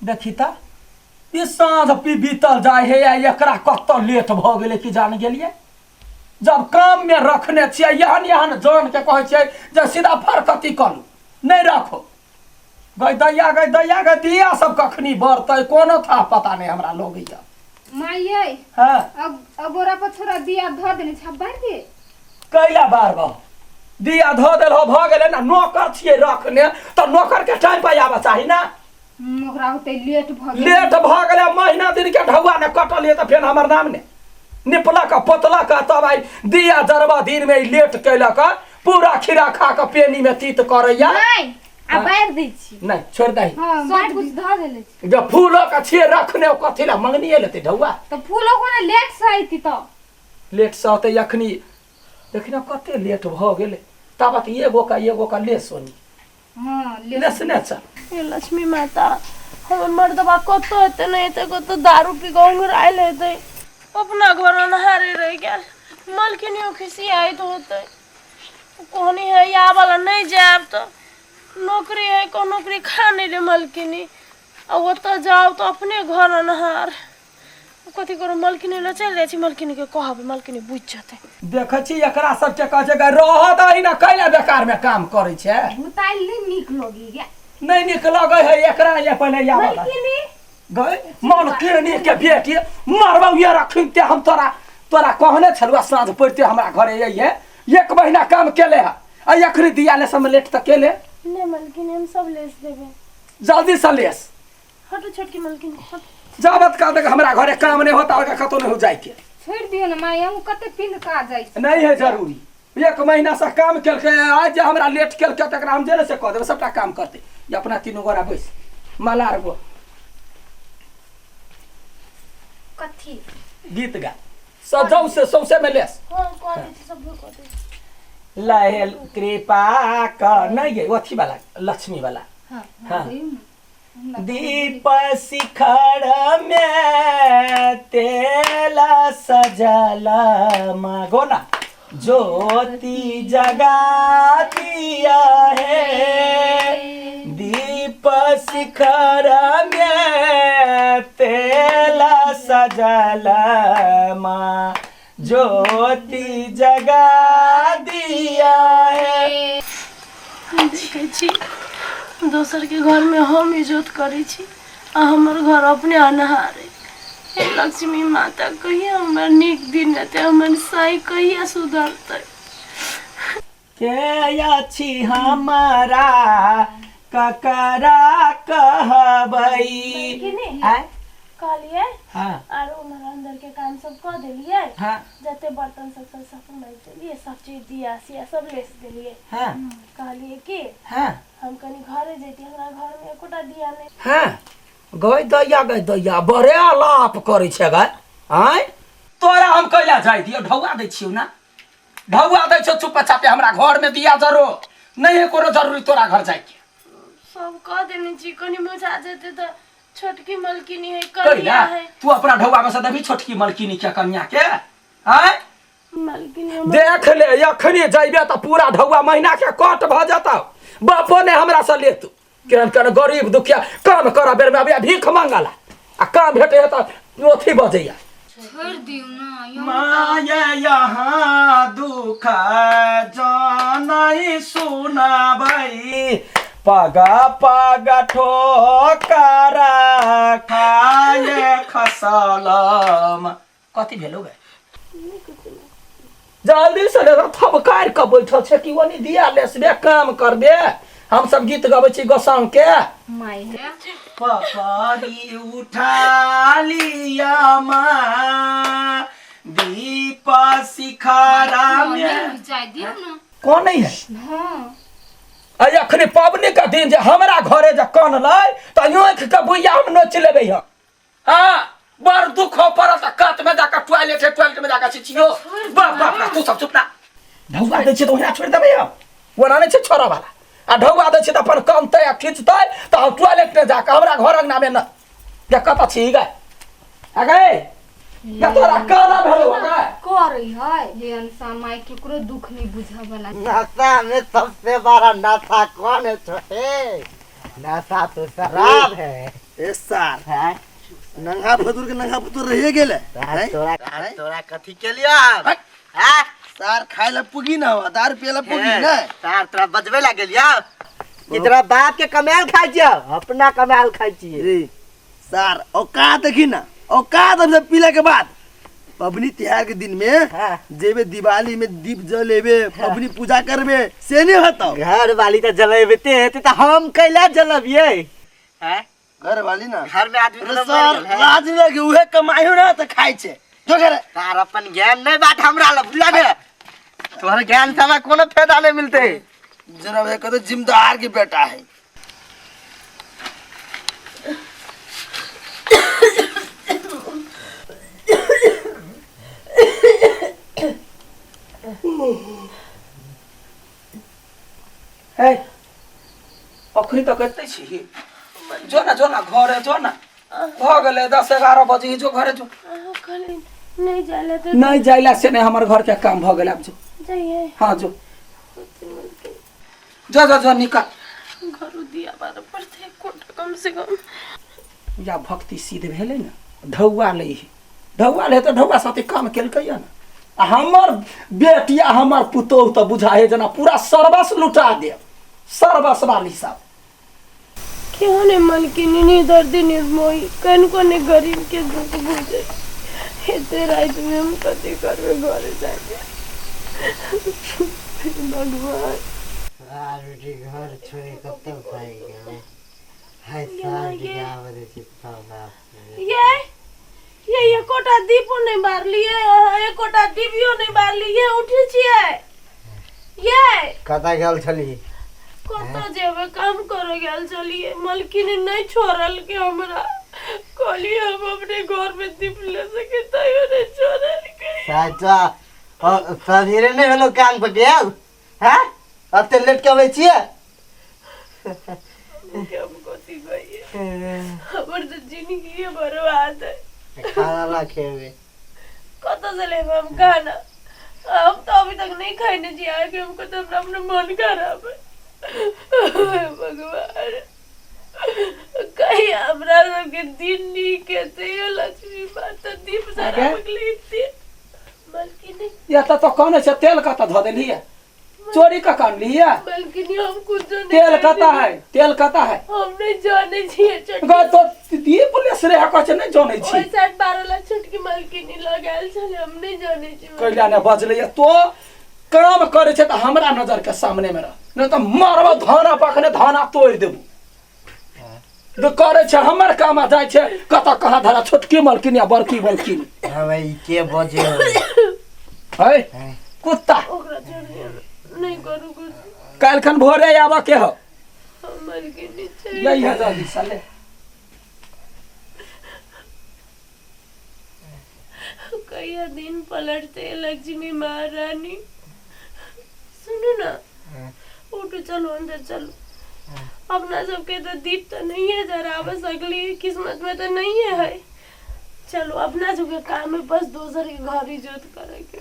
देखी त ई साँझ बीतल जाए है या एकरा कत लेट भ गेलै कि जान गेलिए जब काम में रखने छियै यहन यहन जान के कहै छियै जे सीधा फरकती करू नहीं रखो गई दैया गई दिया सब कखनी बढ़तै कोनो था पता नहीं हमरा लोगैया माये हां अब बोरा पर थोड़ा दिया धर देने छ बार दे कैला बार बा दिया धो देल हो भ गेलै ना नौकर छियै रखने त नौकर के टाइम पे आबा चाही ना मोहरा होते लेट भ गेलै महीना दिन के ढौआ ने कटल त फेर हमर नाम ने निपला का पोतला का तब आई दिया जरबा दिन में लेट कैलक पूरा खीरा खा के पेनी में तीत करैया नहीं आ बार दै छी नहीं छोड़ दही हां सब कुछ धर देले छी जब फूलो का छिए रखने कथिला मंगनी लेते ढौआ तो फूलो को ना लेट से आईती तो लेट से होते अखनी देखिना कते लेट भ गेलै तब एगो का ले सोनी हां लेसने छ ये लक्ष्मी माता हम मर्दबा कतो हेते नहीं हेते कतो दारू पी गंग आइल हेते अपना घर नहारे रह गया मलकिनियों खिसी आई तो होते कोनी है या वाला नहीं जाब तो नौकरी है को नौकरी खा नहीं ले मलकिनी अब वो तो जाओ तो अपने घर नहार कथी करो मलकिनी ले चल जाई छी मलकिनी के कहब मलकिनी बुझ जते देखै छी एकरा सब के कह छै रहत आही ना कैला बेकार में काम करै छै मुताइल नहीं निक लगी गे नहीं निक लगै है एकरा ये पहले या वाला मलकिनी गए मलकिनी के बेटी मारबौ ये रखिन ते हम तोरा कहने छलुआ साँझ पड़ते हमरा घरे ये 1 महीना काम केले है आ एखरी दिया ले सब लेट त केले नहीं मलकिनी हम सब लेस देबे जल्दी से लेस हटो छोटकी मलकिनी हट जाबत का तक हमरा घरे काम नहीं होता और कतो नहीं हो जाए के छोड़ दियो ना माय हम कते पिंड का जाई छी नहीं है जरूरी 1 महीना से काम केलके आज जे हमरा लेट केलके तकरा हम जेले से कह देब सबटा काम करते ये अपना तीनों गोरा बैस मलार गो कथी गीत गा सजौ से सौसे में लेस हां कह दे छी सब कह दे लहल कृपा कर नहीं है अथी वाला लक्ष्मी वाला हां हाँ। दीप शिखर में तेला सजला मागो ना ज्योति जगा दिया है दीप शिखर में तेला सजला माँ ज्योति जगा दिया है देखे छी दोसर के घर में हम इज्जत करी छी आ हमर घर अपने अनहारे हे लक्ष्मी माता कहिया हमर निक दिन रहते हमर साई कहिया सुधरते के अछि हमारा ककरा कहबई आय कहलिए हां आरो हमर अंदर के काम सब कर देलिए हां जते बर्तन सब साफ मार देलिए सब चीज दिया सिया सब लेस देलिए हां कहलिए कि हां हम कनी घरे जैती हमरा घर में एकोटा दिया नहीं हां गई दैया बड़े आलाप करै छै गै आय तोरा हम कैला जाय दियो ढौआ दै छियौ ना ढौआ दै छौ चुप चापे हमरा घर में दिया जरो नहीं है कोनो जरूरी तोरा घर जाय के सब कह देने छी कनी मुझा जेते तो छोटकी मलकिनी है कैला कन्या है तू अपना ढौआ में से देबी छोटकी मलकिनी के कन्या के आय मलकिनी देख ले अखनी जइबे त पूरा ढौआ महीना के कट भ जाता बापो ने हमरा से ले तू केन गरीब दुखिया काम करा बेर में अभी भीख मांगला आ काम भेटे त ओथी बजैया छोड़ दियो ना माया यहाँ दुख जानै सुनाबै पगा ठोकरा खाए खसलम कथी भेलो गे जल्दी से ले थबकार के बैठल छै कि ओनी दिया लेसबे काम करबे हम सब गीत गाबै छी गोसाउं के माय है पकड़ी उठा लिया माँ दीप शिखरा में जाय दियो ना कौन नहीं है हां अय अखनी पावनी का दिन जे हमरा घरे जे कान लै त आंख के बुइया हम नोच लेबै हम हां बड़ दुख हो परत कत में जाकर टॉयलेट में जाकर छियो बाप तू सब चुप ना ढौआ दै छै त ओना छोड़ देबै हम ओना नै छै छोरा वाला आ ढौआ दै छै त अपन कानतै आ खींचतै त टॉयलेट में जाकर हमरा घर अंगना में न जे कत छी गे आगे या तोरा काना भेलो गे करई है जे अनसा माय केकरो दुख नहीं बुझा वाला नशा में सबसे बड़ा नशा कौन है छोटे? नशा तो शराब है। ए सार हैं? नंगा फतुर के नंगा फतुर रहिए गेले सार तोरा हैं? तोरा कथी के लिया हैं? सार खाए ला पुगी ना हो दारू पिए ला पुगी ना सार तोरा बजबे ला गेलिया कि तोरा बाप के कमाल खाइ छियो अपना कमाल खाइ छियै रे सार औकात देखी ना औकात हमसे पीले के बाद पबनी त्योहार के दिन में हाँ। जेबे दिवाली में दीप जलेबे पबनी पूजा करबे से नहीं होता घर वाली तो जलेबते हेते तो हम कैला जलबिए हैं? घर वाली ना घर में आदमी अरे तो सर मर गेल, हैं? लाज लगे उहे कमाई हो ना तो खाई छे जो करे तार अपन ज्ञान नहीं बात हमरा ला भुला दे तोहर ज्ञान से हमरा कोनो फायदा नहीं मिलते जनाब ये कहते जिम्मेदार की बेटा है है अखनी तो कहते छी जो ना घरे जो ना भ गेले 10-11 बजे जो घरे जो खाली नहीं जाले तो नहीं जाइला से नहीं हमार घर के काम भ गेले अब जो जाइए हाँ जो जो निकल घर दिया बार पड़ते कोटा कम से कम या भक्ति सिद्ध भेले ना ढौआ ले तो ढौआ साथे काम केलकै ना आ हमर बेटिया हमर पुतोह तो बुझाए जना पूरा सर्वस लुटा दे सर्वस वाली सब क्यों ने मलकिनी नहीं दर्दी निर्मोही कन को ने गरीब के दुख बुझे हेते रात में हम कथी करबे घरे जाके भगवान बेटी घर छोड़ी कब तक खाएंगे हाय सार की आवाज चिपका बाप ये कोटा दीपो नहीं बार लिए ये कोटा दीपियो नहीं बार लिए उठी छिए ये कता गेल छली कतो जेबे काम करे गेल चलिए मलकिनी नहीं छोड़ल के हमरा कहली हम अपने घर में दीप ले सके तयो नहीं छोड़ल के साचा सवेरे नहीं होलो काम पर गेल हैं अब ते लेट के आवे छिए हम कोती गई हमर तो जिंदगी बर्बाद है खाना ला खेबे कतो से ले हम खाना हम तो अभी तक नहीं खाने जिया कि हमको तो अपना मन खराब है भगवान कहीं हमरा सबके दिन नहीं कहते ये लक्ष्मी माता दीप सारा बगलीती मलकिनी या तो कौन से तेल का ध देली है चोरी का काम लिया मलकिनी हम कुछ नहीं तेल कहता है हम नहीं जाने छिए गा तो ये पुलिस रे का नहीं जाने छी 12 लाख छुटकी मलकिनी लगाल छले हम नहीं जाने छी कैला ने बजले तो काम करे छे त हमरा नजर के सामने में रह नहीं तो मारवा धाना पकने धाना तोड़ देबू तो करे छे हमर काम आ जाय छे कता कहां धरा छोटकी मलकिनी या बड़की मलकिनी हवे ई के बजे है कुत्ता ओकरा छोड़ नहीं करू कुछ काल खन भोरे आवा के हो मलकिनी चाहिए यही है जल्दी साले कई दिन पलटते लक्ष्मी महारानी सुनो ना उठो चलो अंदर चलो अपना सबके तो दीप तो नहीं है जरा बस अगली किस्मत में तो नहीं है चलो अपना सबके काम है बस दूसरे के घर इज्जत करे के